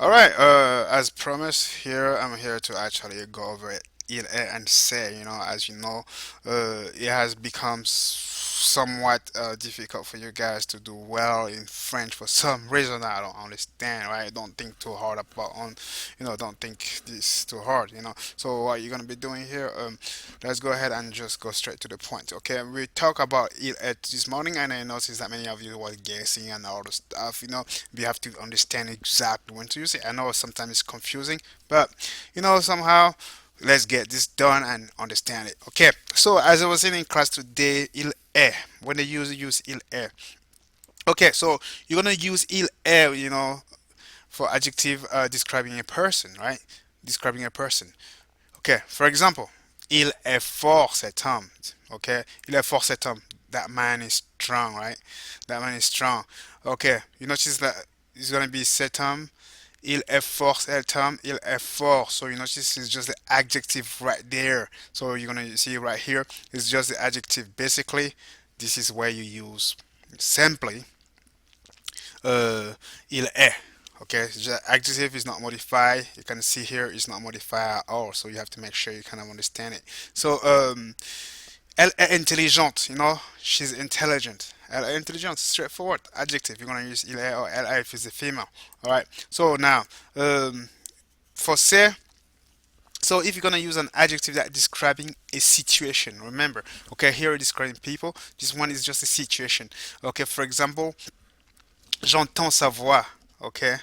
All right. As promised, here I'm here to actually go over it and say, as you know, it has become somewhat difficult for you guys to do well in French for some reason I don't understand. Right? Don't think too hard about don't think this too hard. So what you're gonna be doing here? Let's go ahead and just go straight to the point. Okay, we talk about it this morning, and I noticed that many of you were guessing and all the stuff. We have to understand exactly when to use it. I know sometimes it's confusing, but somehow let's get this done and understand it. Okay, so as I was saying in class today, il est. When they use il est. Okay, so you're gonna use il est, for adjective describing a person, right? Describing a person. Okay, for example, il est fort cet homme. Okay, il est fort cet homme. That man is strong, right? That man is strong. Okay, you notice that it's gonna be cet homme. Il est fort cet homme. Il est fort. So you notice it's just the adjective right there. So you're gonna see right here. It's just the adjective. Basically, this is where you use simply il est. Okay, so the adjective is not modified. You can see here it's not modified at all. So you have to make sure you kind of understand it. So elle est intelligente. She's intelligent. Elle est intelligente. Straightforward adjective. You're gonna use il est or elle est if it's a female. All right. So now for say. So if you're gonna use an adjective that describing a situation, remember, okay, here describing people. This one is just a situation. Okay, for example, j'entends sa voix. Okay,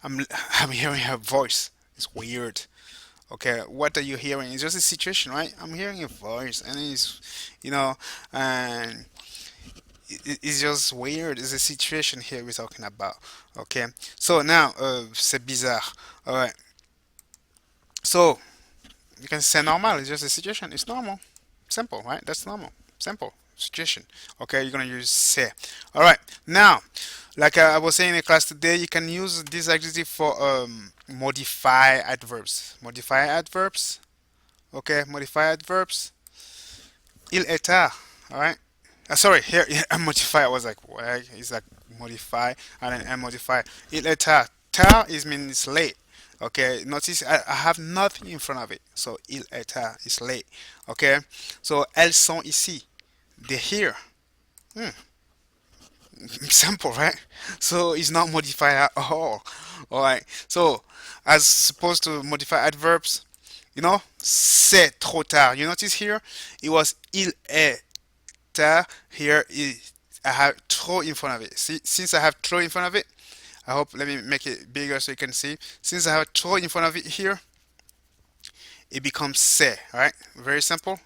I'm I'm hearing her voice. It's weird. Okay, what are you hearing? It's just a situation, right? I'm hearing a voice, and and it's just weird. It's a situation here we're talking about. Okay, so now, c'est bizarre. All right, so you can say normal. It's just a situation. It's normal. Simple, right? That's normal. Simple situation. Okay, you're gonna use say. All right. Now, like I was saying in class today, you can use this adjective for modify adverbs. Modify adverbs. Okay, modify adverbs. Il est tard. All right. Sorry, here modify. I was like, what? It's like modify and then modify. Il est tard. Tard is means late. Okay, notice I have nothing in front of it. So il est tard is late. Okay, so elles sont ici. They're here. Hmm. Simple, right? So it's not modified at all. All right. So as supposed to modify adverbs, c'est trop tard. You notice here it was il est tard. Here I have trop in front of it. See, since I have trop in front of it, I hope let me make it bigger so you can see. Since I have trop in front of it here, it becomes c'est. All right. Very simple.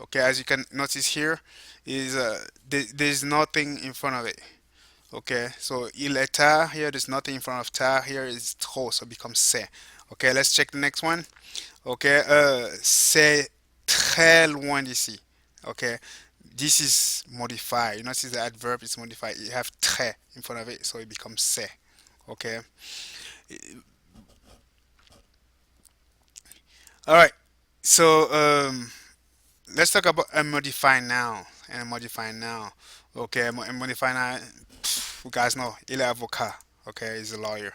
Okay. As you can notice here, is there's nothing in front of it. Okay, so il est tard here, there's nothing in front of tard here, is trop, so it becomes c'est. Okay, let's check the next one. Okay, c'est très loin d'ici. Okay, this is modified. You notice the adverb is modified. You have très in front of it, so it becomes c'est. Okay, all right. So let's talk about a modified noun and a modified noun. Okay, a modified noun. You guys know, il est avocat. Okay, he's a lawyer.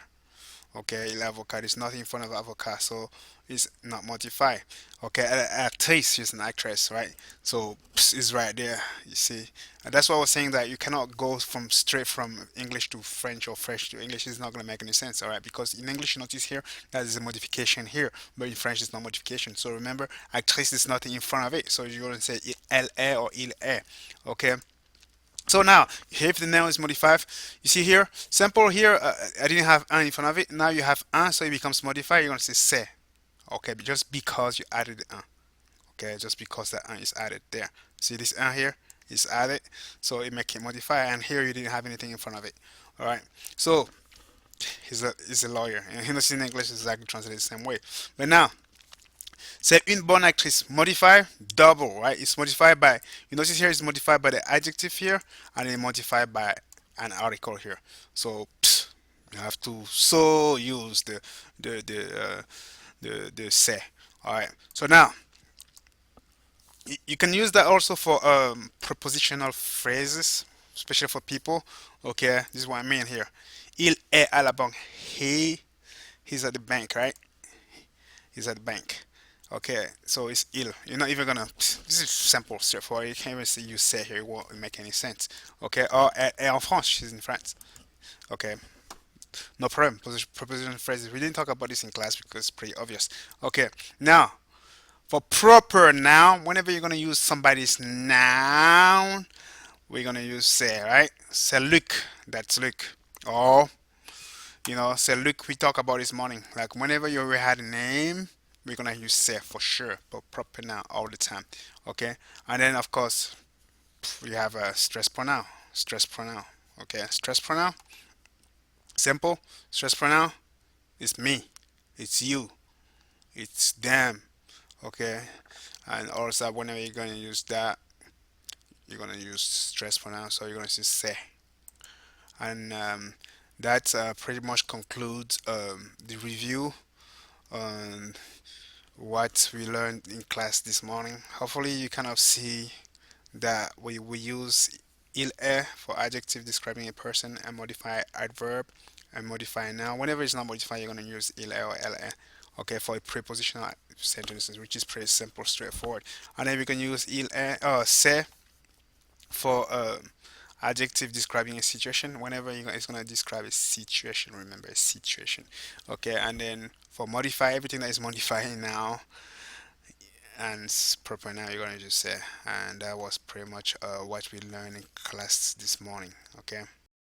Okay, il est avocat. There's nothing in front of avocat, so it's not modified. Okay, actrice is an actress, right? So it's right there. You see, and that's why I was saying that you cannot go from straight from English to French or French to English. It's not gonna make any sense, all right? Because in English, you notice here that is a modification here, but in French, it's not modification. So remember, actrice is nothing in front of it, so you're gonna say elle est or il est. Okay. So now, if the noun is modified, you see here, simple here, I didn't have un in front of it. Now you have un, so it becomes modified. You're going to say c'est. Okay, but just because you added the un. Okay, just because that un is added there. See this un here is added, so it make it modify. And here you didn't have anything in front of it. All right, so he's a lawyer, and he knows in English is exactly translated the same way. But now, c'est une bonne actrice. Modify, double, right? It's modified by, you notice here it's modified by the adjective here, and then modified by an article here. So you have to so use the say. All right. So now you can use that also for prepositional phrases, especially for people. Okay, this is what I mean here. Il est à la banque. He He's at the bank, right? He's at the bank. Okay, so it's il. You're not even gonna. This is simple, straightforward. You can't even see you say here. It won't make any sense. Okay, or elle en France. She's in France. Okay, no problem. Preposition phrases. We didn't talk about this in class because it's pretty obvious. Okay, now for proper noun, whenever you're gonna use somebody's noun, we're gonna use say, right? Say Luc. That's Luc. Or say Luc. We talked about this morning. Like whenever you had a name, we're gonna use say for sure, but proper noun all the time. Okay, and then of course we have a stress pronoun. Stress pronoun. Okay, stress pronoun. Simple. Stress pronoun. It's me. It's you. It's them. Okay, and also whenever you're gonna use that, you're gonna use stress pronoun. So you're gonna just say, and that pretty much concludes the review on what we learned in class this morning. Hopefully, you kind of see that we use il est for adjective describing a person and modify adverb and modify noun. Whenever it's not modified, you're going to use il est or elle. Okay, for a prepositional sentences, which is pretty simple, straightforward. And then we can use il est, c'est for adjective describing a situation. Whenever it's going to describe a situation, remember a situation. Okay, and then for modify, everything that is modifying now and proper now, you're going to just say. And that was pretty much what we learned in class this morning. Okay.